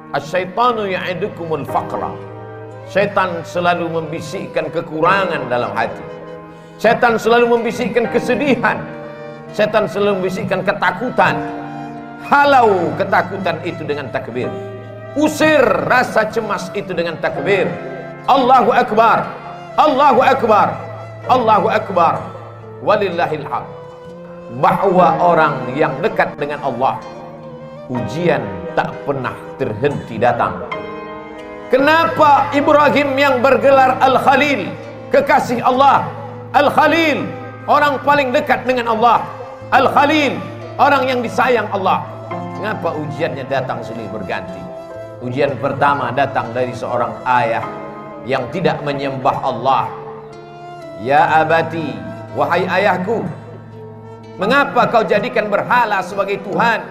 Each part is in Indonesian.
Asyaitanu ya'idukumul faqra. Setan selalu membisikkan kekurangan dalam hati. Setan selalu membisikkan kesedihan. Setan selalu membisikkan ketakutan. Halau ketakutan itu dengan takbir. Usir rasa cemas itu dengan takbir. Allahu Akbar, Allahu Akbar, Allahu Akbar, walillahil hamd. Bahwa orang yang dekat dengan Allah, ujian tak pernah terhenti datang. Kenapa Ibrahim yang bergelar Al-Khalil, kekasih Allah? Al-Khalil, orang paling dekat dengan Allah. Al-Khalil, orang yang disayang Allah. Kenapa ujiannya datang silih berganti? Ujian pertama datang dari seorang ayah yang tidak menyembah Allah. Ya abati, wahai ayahku, mengapa kau jadikan berhala sebagai Tuhan?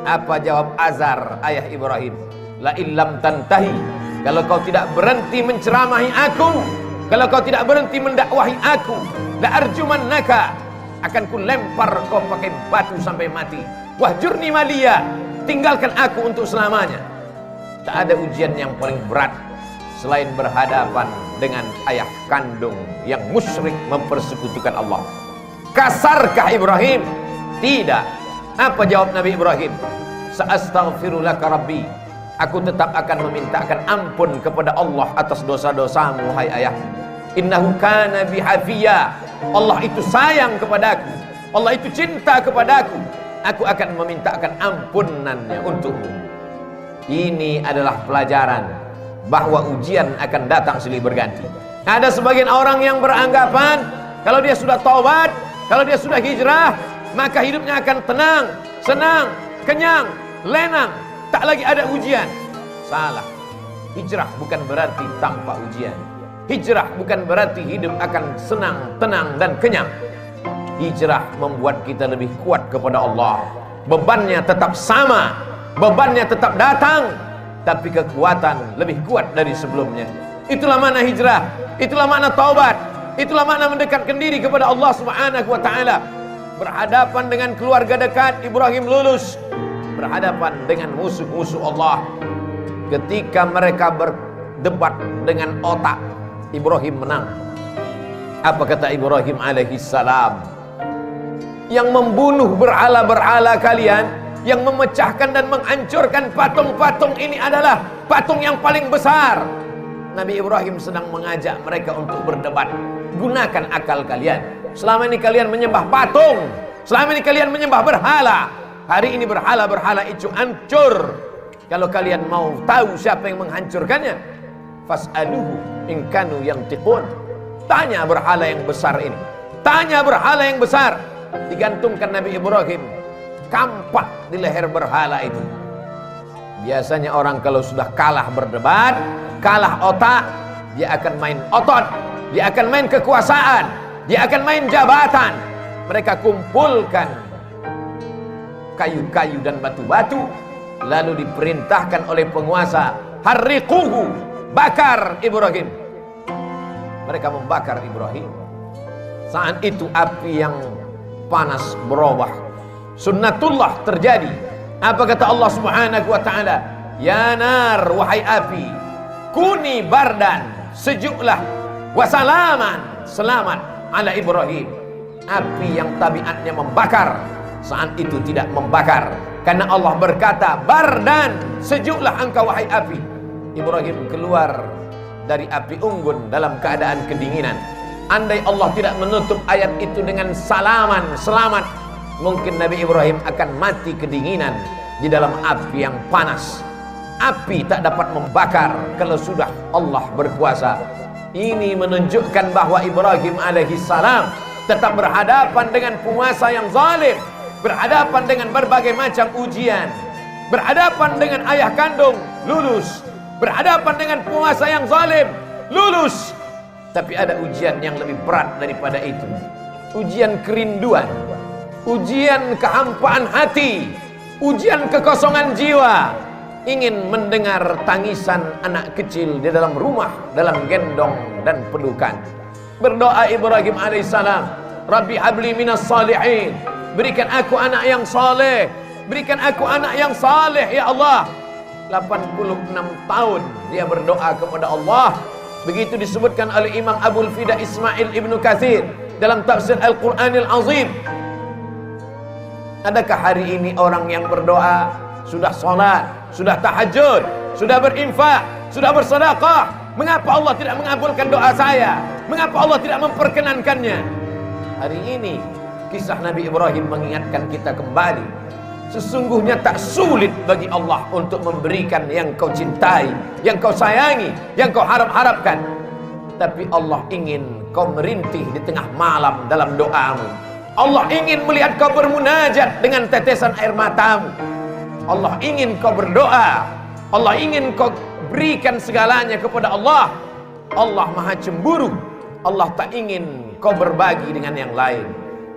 Apa jawab Azar, ayah Ibrahim? La illam tantahi, kalau kau tidak berhenti menceramahi aku, kalau kau tidak berhenti mendakwahi aku, la arjumannaka, akan ku lempar kau pakai batu sampai mati. Wahjurni maliya, tinggalkan aku untuk selamanya. Tak ada ujian yang paling berat selain berhadapan dengan ayah kandung yang musyrik mempersekutukan Allah. Kasarkah Ibrahim? Tidak. Apa jawab Nabi Ibrahim? Sa'astaghfirulaka rabbi, aku tetap akan memintakan ampun kepada Allah atas dosa-dosamu, hai ayah. Innahu kana bihafiyya, Allah itu sayang kepadaku, Allah itu cinta kepadaku, aku akan memintakan ampunannya untukmu. Ini adalah pelajaran bahwa ujian akan datang silih berganti. Ada sebagian orang yang beranggapan kalau dia sudah taubat, kalau dia sudah hijrah, maka hidupnya akan tenang, senang, kenyang, lenang, tak lagi ada ujian. Salah. Hijrah bukan berarti tanpa ujian. Hijrah bukan berarti hidup akan senang, tenang, dan kenyang. Hijrah membuat kita lebih kuat kepada Allah. Bebannya tetap sama, bebannya tetap datang, tapi kekuatan lebih kuat dari sebelumnya. Itulah makna hijrah, itulah makna taubat, itulah makna mendekatkan diri kepada Allah Subhanahu wa taala. Berhadapan dengan keluarga dekat, Ibrahim lulus. Berhadapan dengan musuh-musuh Allah, ketika mereka berdebat dengan otak, Ibrahim menang. Apa kata Ibrahim alaihi salam? Yang membunuh berhala-berhala kalian, yang memecahkan dan menghancurkan patung-patung ini adalah patung yang paling besar. Nabi Ibrahim sedang mengajak mereka untuk berdebat. Gunakan akal kalian. Selama ini kalian menyembah patung, selama ini kalian menyembah berhala. Hari ini berhala-berhala itu hancur. Kalau kalian mau tahu siapa yang menghancurkannya, fas'aluhu in kanu yantiqun. Tanya berhala yang besar ini, tanya berhala yang besar. Digantungkan Nabi Ibrahim kampak di leher berhala itu. Biasanya orang kalau sudah kalah berdebat, kalah otak, dia akan main otot, dia akan main kekuasaan, dia akan main jabatan. Mereka kumpulkan kayu-kayu dan batu-batu, lalu diperintahkan oleh penguasa, harriquhu, bakar Ibrahim. Mereka membakar Ibrahim. Saat itu api yang panas berubah, sunnatullah terjadi. Apa kata Allah Subhanahu wa taala? Ya nar, wahai api, kuni bardan, sejuklah, wasalaman, selamat ala Ibrahim. Api yang tabiatnya membakar, saat itu tidak membakar, karena Allah berkata, bardan, sejuklah engkau wahai api. Ibrahim keluar dari api unggun dalam keadaan kedinginan. Andai Allah tidak menutup ayat itu dengan salaman, selamat, mungkin Nabi Ibrahim akan mati kedinginan di dalam api yang panas. Api tak dapat membakar kalau sudah Allah berkuasa. Ini menunjukkan bahwa Ibrahim alaihi salam tetap berhadapan dengan penguasa yang zalim, berhadapan dengan berbagai macam ujian, berhadapan dengan ayah kandung, lulus, berhadapan dengan penguasa yang zalim, lulus. Tapi ada ujian yang lebih berat daripada itu. Ujian kerinduan, ujian kehampaan hati, ujian kekosongan jiwa. Ingin mendengar tangisan anak kecil di dalam rumah, dalam gendong dan pelukan. Berdoa Ibrahim alaihissalam, Rabbi habli minas salihin, berikan aku anak yang saleh, berikan aku anak yang saleh ya Allah. 86 tahun dia berdoa kepada Allah. Begitu disebutkan oleh Imam Abul Fida Ismail Ibnu Katsir dalam tafsir Al-Quranil Azim. Adakah hari ini orang yang berdoa, sudah sholat, sudah tahajud, sudah berinfak, sudah bersedekah, mengapa Allah tidak mengabulkan doa saya? Mengapa Allah tidak memperkenankannya? Hari ini kisah Nabi Ibrahim mengingatkan kita kembali, sesungguhnya tak sulit bagi Allah untuk memberikan yang kau cintai, yang kau sayangi, yang kau harap-harapkan. Tapi Allah ingin kau merintih di tengah malam dalam doamu. Allah ingin melihat kau bermunajat dengan tetesan air matamu. Allah ingin kau berdoa. Allah ingin kau berikan segalanya kepada Allah. Allah maha cemburu. Allah tak ingin kau berbagi dengan yang lain.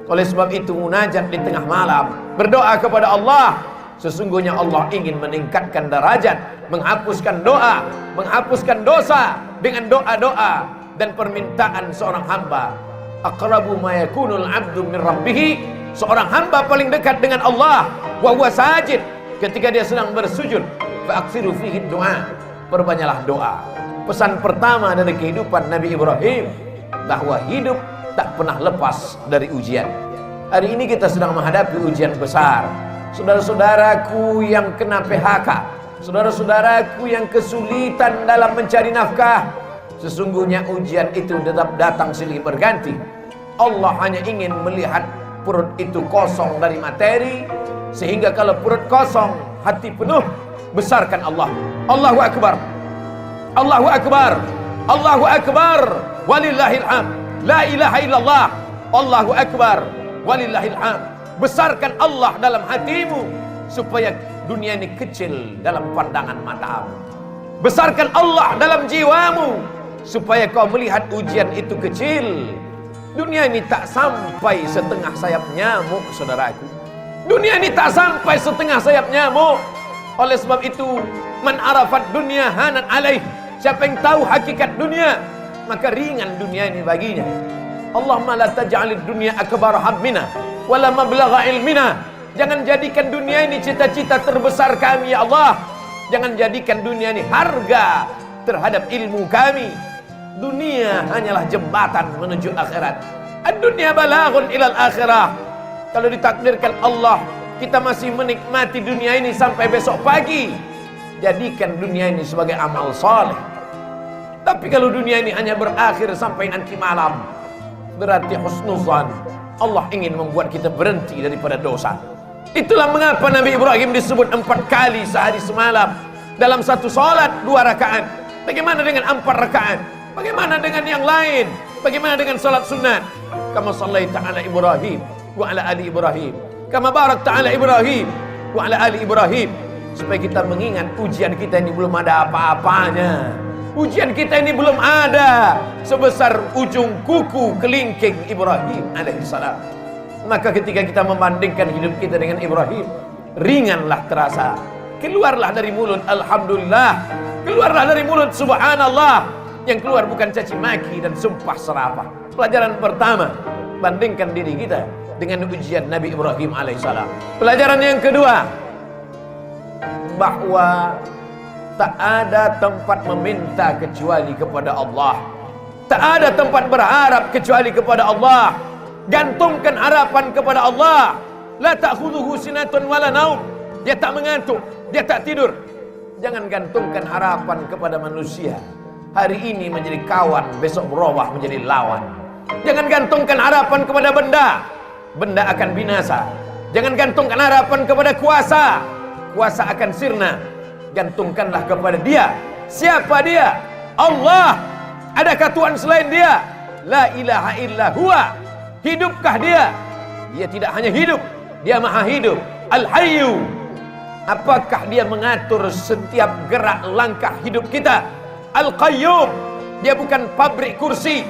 Oleh sebab itu munajat di tengah malam, berdoa kepada Allah. Sesungguhnya Allah ingin meningkatkan derajat, menghapuskan doa, menghapuskan dosa dengan doa-doa dan permintaan seorang hamba. Aqrabu ma yakunul 'abdu min rabbih, seorang hamba paling dekat dengan Allah wa huwa sajid, ketika dia sedang bersujud. Fa aksiru fihi du'a, perbanyaklah doa. Pesan pertama dari kehidupan Nabi Ibrahim, bahwa hidup tak pernah lepas dari ujian. Hari ini kita sedang menghadapi ujian besar. Saudara-saudaraku yang kena PHK, saudara-saudaraku yang kesulitan dalam mencari nafkah, sesungguhnya ujian itu tetap datang silih berganti. Allah hanya ingin melihat perut itu kosong dari materi, sehingga kalau perut kosong, hati penuh, besarkan Allah. Allahu Akbar, Allahu Akbar, Allahu Akbar, walillahil hamd. La ilaha illallah, Allahu Akbar, walillahil hamd. Besarkan Allah dalam hatimu, supaya dunia ini kecil dalam pandangan matamu. Besarkan Allah dalam jiwamu, supaya kau melihat ujian itu kecil. Dunia ini tak sampai setengah sayap nyamuk, saudaraku. Dunia ini tak sampai setengah sayap nyamuk. Oleh sebab itu, man arafat dunia hanan alaih, siapa yang tahu hakikat dunia, maka ringan dunia ini baginya. Allahumma la taj'alid dunya akbar hammina wala mablagha ilmina. Jangan jadikan dunia ini cita-cita terbesar kami, ya Allah. Jangan jadikan dunia ini harga terhadap ilmu kami. Dunia hanyalah jembatan menuju akhirat. Ad-dunya balaghun ilal akhirah. Kalau ditakdirkan Allah kita masih menikmati dunia ini sampai besok pagi, jadikan dunia ini sebagai amal saleh. Tapi kalau dunia ini hanya berakhir sampai nanti malam, berarti husnuzan. Allah ingin membuat kita berhenti daripada dosa. Itulah mengapa Nabi Ibrahim disebut 4 kali sehari semalam dalam satu salat 2 rakaat. Bagaimana dengan 4 rakaat? Bagaimana dengan yang lain? Bagaimana dengan salat sunat? Kama sallaita ala Ibrahim wa ala ali Ibrahim, kama barakta ala Ibrahim wa ala ali Ibrahim. Supaya kita mengingat ujian kita ini belum ada apa-apanya. Ujian kita ini belum ada sebesar ujung kuku kelingking Ibrahim alaihissalam. Maka ketika kita membandingkan hidup kita dengan Ibrahim, ringanlah terasa. Keluarlah dari mulut alhamdulillah, keluarlah dari mulut subhanallah. Yang keluar bukan caci maki dan sumpah serapah. Pelajaran pertama, bandingkan diri kita dengan ujian Nabi Ibrahim alaihissalam. Pelajaran yang kedua, bahwa tak ada tempat meminta kecuali kepada Allah. Tak ada tempat berharap kecuali kepada Allah. Gantungkan harapan kepada Allah. La ta'khudhuhu sinatun wala naum. Dia tak mengantuk, dia tak tidur. Jangan gantungkan harapan kepada manusia. Hari ini menjadi kawan, besok berubah menjadi lawan. Jangan gantungkan harapan kepada benda. Benda akan binasa. Jangan gantungkan harapan kepada kuasa. Kuasa akan sirna. Gantungkanlah kepada Dia. Siapa Dia? Allah. Adakah Tuhan selain Dia? La ilaha illa huwa. Hidupkah Dia? Dia tidak hanya hidup, Dia maha hidup. Al-Hayyu. Apakah Dia mengatur setiap gerak langkah hidup kita? Al-Qayyum. Dia bukan pabrik kursi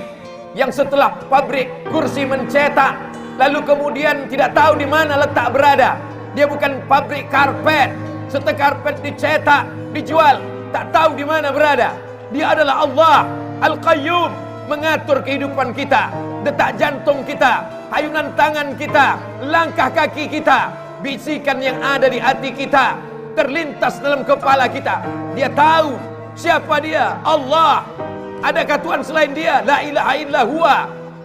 yang setelah pabrik kursi mencetak lalu kemudian tidak tahu di mana letak berada. Dia bukan pabrik karpet, setelah karpet dicetak, dijual, tak tahu di mana berada. Dia adalah Allah Al-Qayyum, mengatur kehidupan kita, detak jantung kita, ayunan tangan kita, langkah kaki kita, bisikan yang ada di hati kita. terlintas dalam kepala kita. Dia tahu siapa dia, Allah. Adakah Tuhan selain dia? La ilaha illa huwa.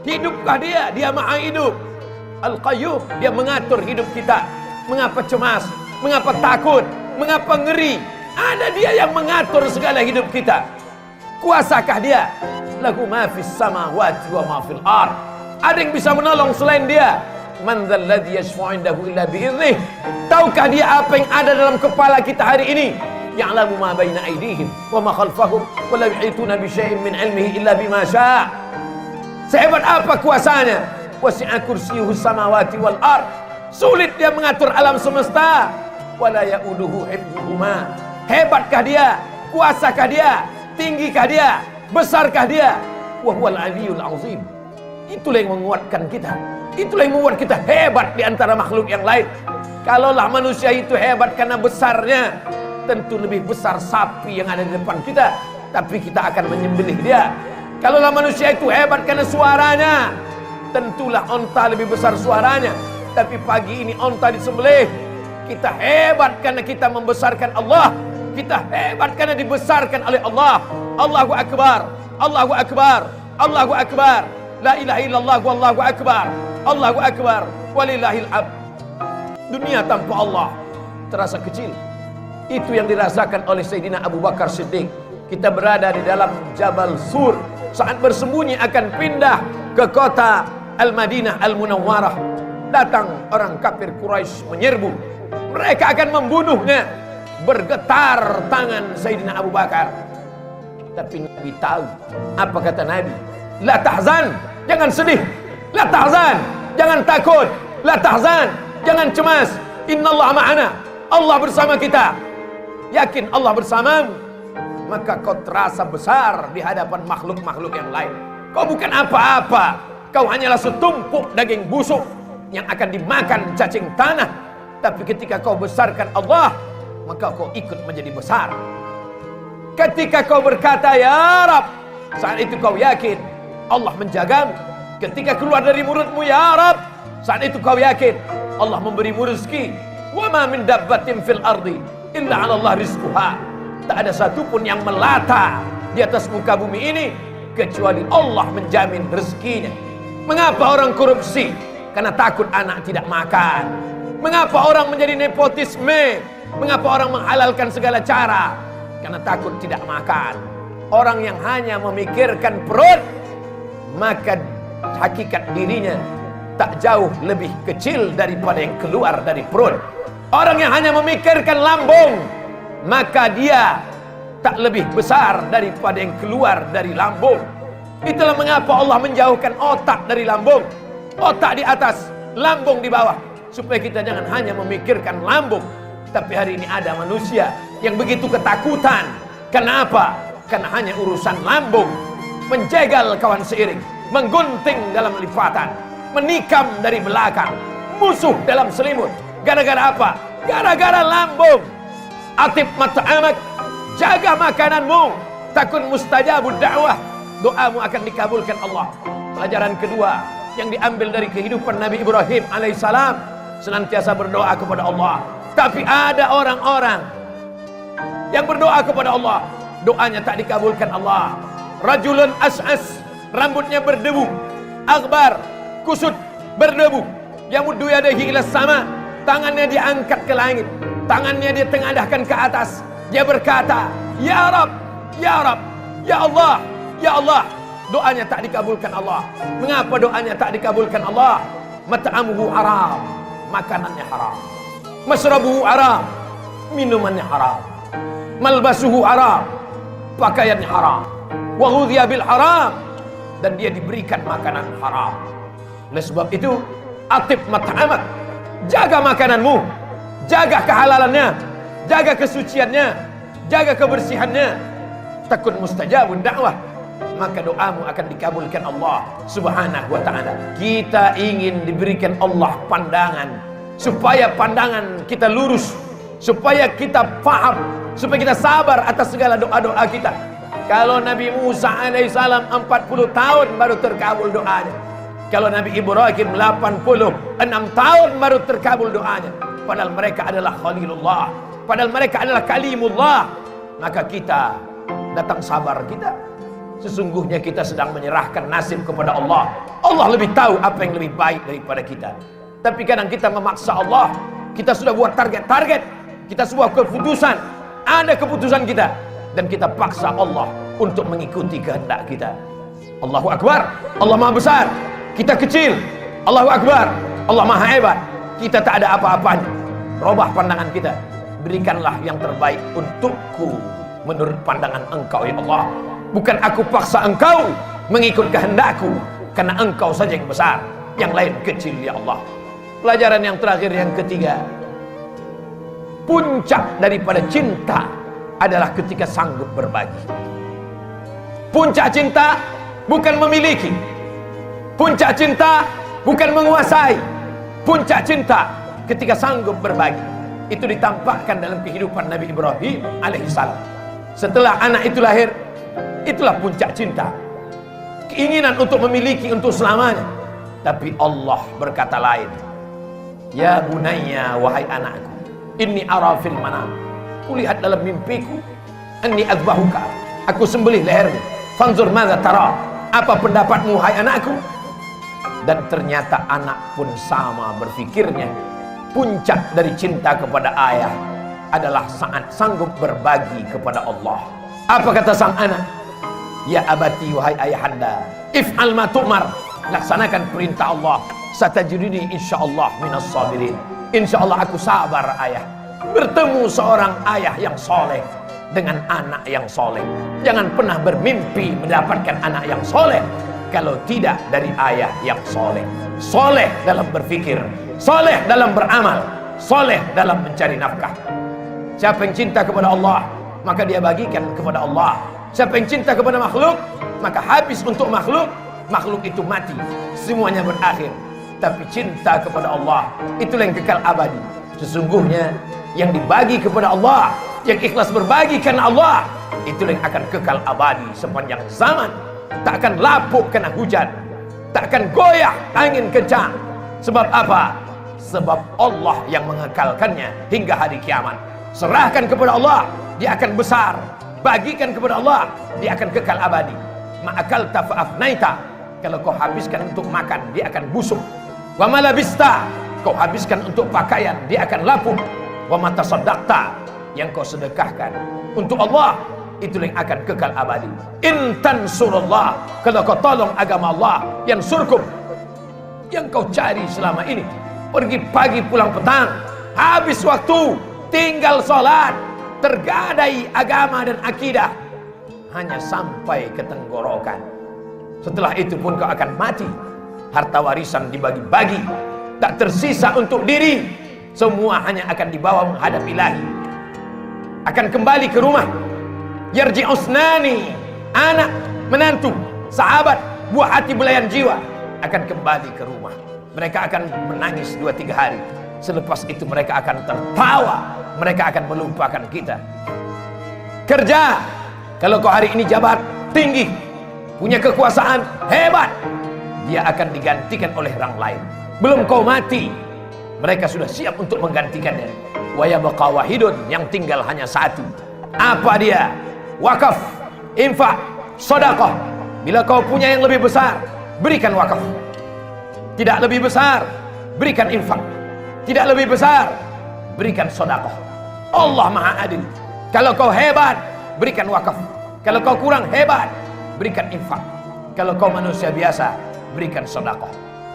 Hidupkah dia? Dia maha hidup. Al-Qayyum, dia mengatur hidup kita. Mengapa cemas? Mengapa takut? Mengapa ngeri? Ada dia yang mengatur segala hidup kita. Kuasakah dia? Lahu ma fis samawati wa ma fil ard. Ada yang bisa menolong selain dia? Man dzal ladzi yashfa'u 'indahu illa bi'idhnih. Tahukah dia apa yang ada dalam kepala kita hari ini? Ya'lamu ma baina aydihim wa ma khalfahum wa la yuhituna bi syai'in min 'ilmihi illa bima syaa'. Sehebat apa kuasanya? Wasi'a kursiyyuhu samawati wal ard. Sulit dia mengatur alam semesta. Wala ya'uduhu hifdzuhuma. Hebatkah dia? Kuasakah dia? Tinggikah dia? Besarkah dia? Wa huwal 'aliyyul 'azim. Itulah yang menguatkan kita. Itulah yang membuat kita hebat di antara makhluk yang lain. Kalaulah manusia itu hebat karena besarnya, tentu lebih besar sapi yang ada di depan kita, tapi kita akan menyembelih dia. Kalaulah manusia itu hebat karena suaranya, tentulah onta lebih besar suaranya, tapi pagi ini onta disembelih. Kita hebat karena kita membesarkan Allah. Kita hebat karena dibesarkan oleh Allah. Allahu Akbar, Allahu Akbar, Allahu Akbar. La ilaha illallah wallahu akbar. Allahu akbar walillahil hamd. Dunia tanpa Allah terasa kecil. Itu yang dirasakan oleh Sayyidina Abu Bakar Siddiq. Kita berada di dalam Jabal Sur, saat bersembunyi akan pindah ke kota Al-Madinah Al-Munawwarah. Datang orang kafir Quraisy menyerbu. Mereka akan membunuhnya. Bergetar tangan Sayyidina Abu Bakar. Tapi Nabi tahu. Apa kata Nabi? La tahzan, jangan sedih. La tahzan, jangan takut. La tahzan, jangan cemas. Innallaha ma'ana. Allah bersama kita. Yakin Allah bersamamu, maka kau terasa besar di hadapan makhluk-makhluk yang lain. Kau bukan apa-apa. Kau hanyalah setumpuk daging busuk yang akan dimakan cacing tanah. Tapi ketika kau besarkan Allah, maka kau ikut menjadi besar. Ketika kau berkata ya Rab, saat itu kau yakin Allah menjagamu. Ketika keluar dari mulutmu ya Rab, saat itu kau yakin Allah memberimu rezeki. Wa ma min dabbatin fil ardi illa 'ala Allah rizquha. Tak ada satupun yang melata di atas muka bumi ini kecuali Allah menjamin rezekinya. Mengapa orang korupsi? Karena takut anak tidak makan. Mengapa orang menjadi nepotisme? Mengapa orang menghalalkan segala cara? Karena takut tidak makan. Orang yang hanya memikirkan perut, maka hakikat dirinya tak jauh lebih kecil daripada yang keluar dari perut. Orang yang hanya memikirkan lambung, maka dia tak lebih besar daripada yang keluar dari lambung. Itulah mengapa Allah menjauhkan otak dari lambung. Otak di atas, lambung di bawah, supaya kita jangan hanya memikirkan lambung. Tapi hari ini ada manusia yang begitu ketakutan. Kenapa? Karena hanya urusan lambung. Menjegal kawan seiring, menggunting dalam lipatan, menikam dari belakang, musuh dalam selimut. Gara-gara apa? Gara-gara lambung. Atib mat'amak, jaga makananmu, takun mustajabud da'wah, doamu akan dikabulkan Allah. Pelajaran kedua yang diambil dari kehidupan Nabi Ibrahim alaihissalam, senantiasa berdoa kepada Allah. Tapi ada orang-orang yang berdoa kepada Allah, doanya tak dikabulkan Allah. Rajulun as'as, rambutnya berdebu, akbar, kusut, berdebu, yamuddu yadayhi ila sama, tangannya diangkat ke langit, tangannya dia tengadahkan ke atas. Dia berkata, ya Rab, ya Rab, ya Allah, ya Allah. Doanya tak dikabulkan Allah. Mengapa doanya tak dikabulkan Allah? Mat'amuhu haram, makanannya haram. Masrabuhu haram, minumannya haram. Malbasuhu haram, pakaiannya haram. Wa ghudhiya bil haram, dan dia diberikan makanan haram. Oleh sebab itu, atib mat'amak, jaga makananmu, jaga kehalalannya, jaga kesuciannya, jaga kebersihannya. Takun mustajabun da'wah, maka doamu akan dikabulkan Allah subhanahu wa ta'ala. Kita ingin diberikan Allah pandangan, supaya pandangan kita lurus, supaya kita paham, supaya kita sabar atas segala doa-doa kita. Kalau Nabi Musa alaihissalam 40 tahun baru terkabul doanya. Kalau Nabi Ibrahim 86 tahun baru terkabul doanya. Padahal mereka adalah Khalilullah. padahal mereka adalah kalimullah. Maka kita datang sabar kita. Sesungguhnya kita sedang menyerahkan nasib kepada Allah. Allah lebih tahu apa yang lebih baik daripada kita. Tapi kadang kita memaksa Allah. Kita sudah buat target-target, kita sebuah keputusan, ada keputusan kita, dan kita paksa Allah untuk mengikuti kehendak kita. Allahu Akbar, Allah Maha Besar, kita kecil. Allahu Akbar, Allah Maha Hebat, kita tak ada apa-apanya. Robah pandangan kita, berikanlah yang terbaik untukku menurut pandangan Engkau ya Allah. Bukan aku paksa Engkau mengikut kehendakku, karena Engkau saja yang besar, yang lain kecil ya Allah. Pelajaran yang terakhir, yang ketiga, puncak daripada cinta adalah ketika sanggup berbagi. Puncak cinta bukan memiliki, puncak cinta bukan menguasai, puncak cinta ketika sanggup berbagi. Itu ditampakkan dalam kehidupan Nabi Ibrahim alaihissalam. Setelah anak itu lahir, itulah puncak cinta, keinginan untuk memiliki untuk selamanya. Tapi Allah berkata lain. Ya bunayya, wahai anakku, inni ara fil manam, kulihat dalam mimpiku, anni azbahuka, aku sembelih lehermu, fanzur madza tara, apa pendapatmu hai anakku. Dan ternyata anak pun sama berfikirnya. Puncak dari cinta kepada ayah adalah saat sanggup berbagi kepada Allah. Apa kata sang anak? Ya abati, wahai ayahanda, if'al ma tu'mar, laksanakan perintah Allah. Satajiduni insyaallah minas sabirin. Insyaallah aku sabar ayah. Bertemu seorang ayah yang soleh dengan anak yang soleh. Jangan pernah bermimpi mendapatkan anak yang soleh kalau tidak dari ayah yang soleh. Soleh dalam berfikir, soleh dalam beramal, soleh dalam mencari nafkah. Siapa yang cinta kepada Allah, maka dia bagikan kepada Allah. Siapa yang cinta kepada makhluk, maka habis untuk makhluk. Makhluk itu mati, semuanya berakhir. Tapi cinta kepada Allah, itulah yang kekal abadi. Sesungguhnya yang dibagi kepada Allah, yang ikhlas berbagi karena Allah, itulah yang akan kekal abadi sepanjang zaman. Tak akan lapuk kena hujan, tak akan goyah angin kencang. Sebab apa? Sebab Allah yang mengekalkannya hingga hari kiamat. Serahkan kepada Allah, dia akan besar. Bagikan kepada Allah, dia akan kekal abadi. Ma'akalta fa'afnaita, kalau kau habiskan untuk makan, dia akan busuk. Wa malabista, kau habiskan untuk pakaian, dia akan lapuk. Wa matasaddaqta, yang kau sedekahkan untuk Allah, itu yang akan kekal abadi. In tansurullah, kalau kau tolong agama Allah, yang surkum, yang kau cari selama ini, pergi pagi pulang petang, habis waktu, tinggal sholat, tergadai agama dan akidah, hanya sampai ke tenggorokan. Setelah itu pun kau akan mati. Harta warisan dibagi-bagi, tak tersisa untuk diri. Semua hanya akan dibawa menghadap Ilahi. Akan kembali ke rumah. Yarji'usnani, anak, menantu, sahabat, buah hati belayan jiwa, akan kembali ke rumah. Mereka akan menangis 2-3 hari. Selepas itu mereka akan tertawa. Mereka akan melupakan kita. Kerja, kalau kau hari ini jabat tinggi, punya kekuasaan hebat, dia akan digantikan oleh orang lain. Belum kau mati, mereka sudah siap untuk menggantikannya. Wa yabqa wahidun, yang tinggal hanya satu. Apa dia? Wakaf, infak, sedekah. Bila kau punya yang lebih besar, berikan wakaf. Tidak lebih besar, berikan infak. Tidak lebih besar, berikan sedekah. Allah Maha Adil. Kalau kau hebat, berikan wakaf. Kalau kau kurang hebat, berikan infak. Kalau kau manusia biasa, berikan sedekah.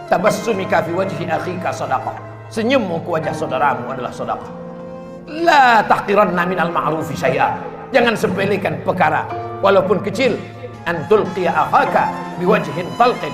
Tabassumika fi wajhi akhika sedekah. Senyummu ke wajah saudaramu adalah sedekah. La tahqiranna minal ma'rufi syai'a. Jangan sepelekan perkara walaupun kecil. An tulqiya akhaka biwajhin talqin.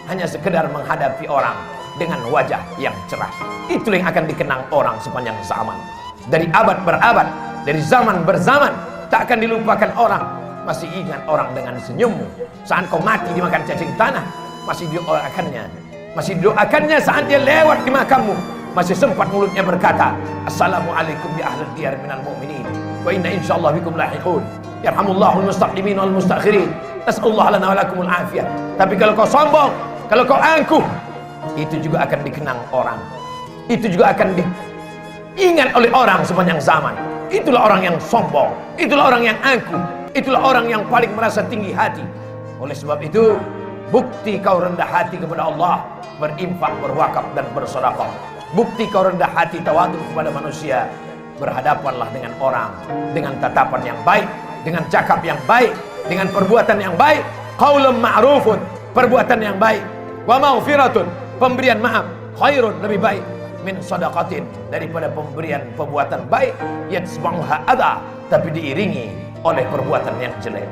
Hanya sekedar menghadapi orang dengan wajah yang cerah. Itulah yang akan dikenang orang sepanjang zaman. Dari abad berabad, dari zaman berzaman, tak akan dilupakan orang. Masih ingat orang dengan senyummu. Saat kau mati dimakan cacing tanah, masih didoakannya. Masih didoakannya saat dia lewat di makammu. Masih sempat mulutnya berkata, Assalamualaikum ya ahlal diyar minal mu'minin, wa inna insyaallah bikum lahiqun. Yarhamullahul mustaqdimin wal mustakhirin. Nas'alullah lana wa lakumul afiyah. Tapi kalau kau sombong, kalau kau angkuh, itu juga akan dikenang orang. Itu juga akan diingat oleh orang sepanjang zaman. itulah orang yang sombong, itulah orang yang angkuh, itulah orang yang paling merasa tinggi hati. Oleh sebab itu, bukti kau rendah hati kepada Allah, berinfak, berwakaf dan bersedekah. Bukti kau rendah hati tawadhu kepada manusia, berhadapanlah dengan orang dengan tatapan yang baik, dengan cakap yang baik, dengan perbuatan yang baik. Qaulun ma'rufun, perbuatan yang baik. Wa maghfiratun, pemberian maaf. Khairun, lebih baik. Min sadaqatin, daripada pemberian perbuatan baik. Yatsba'uha adha, tapi diiringi oleh perbuatan yang jelek.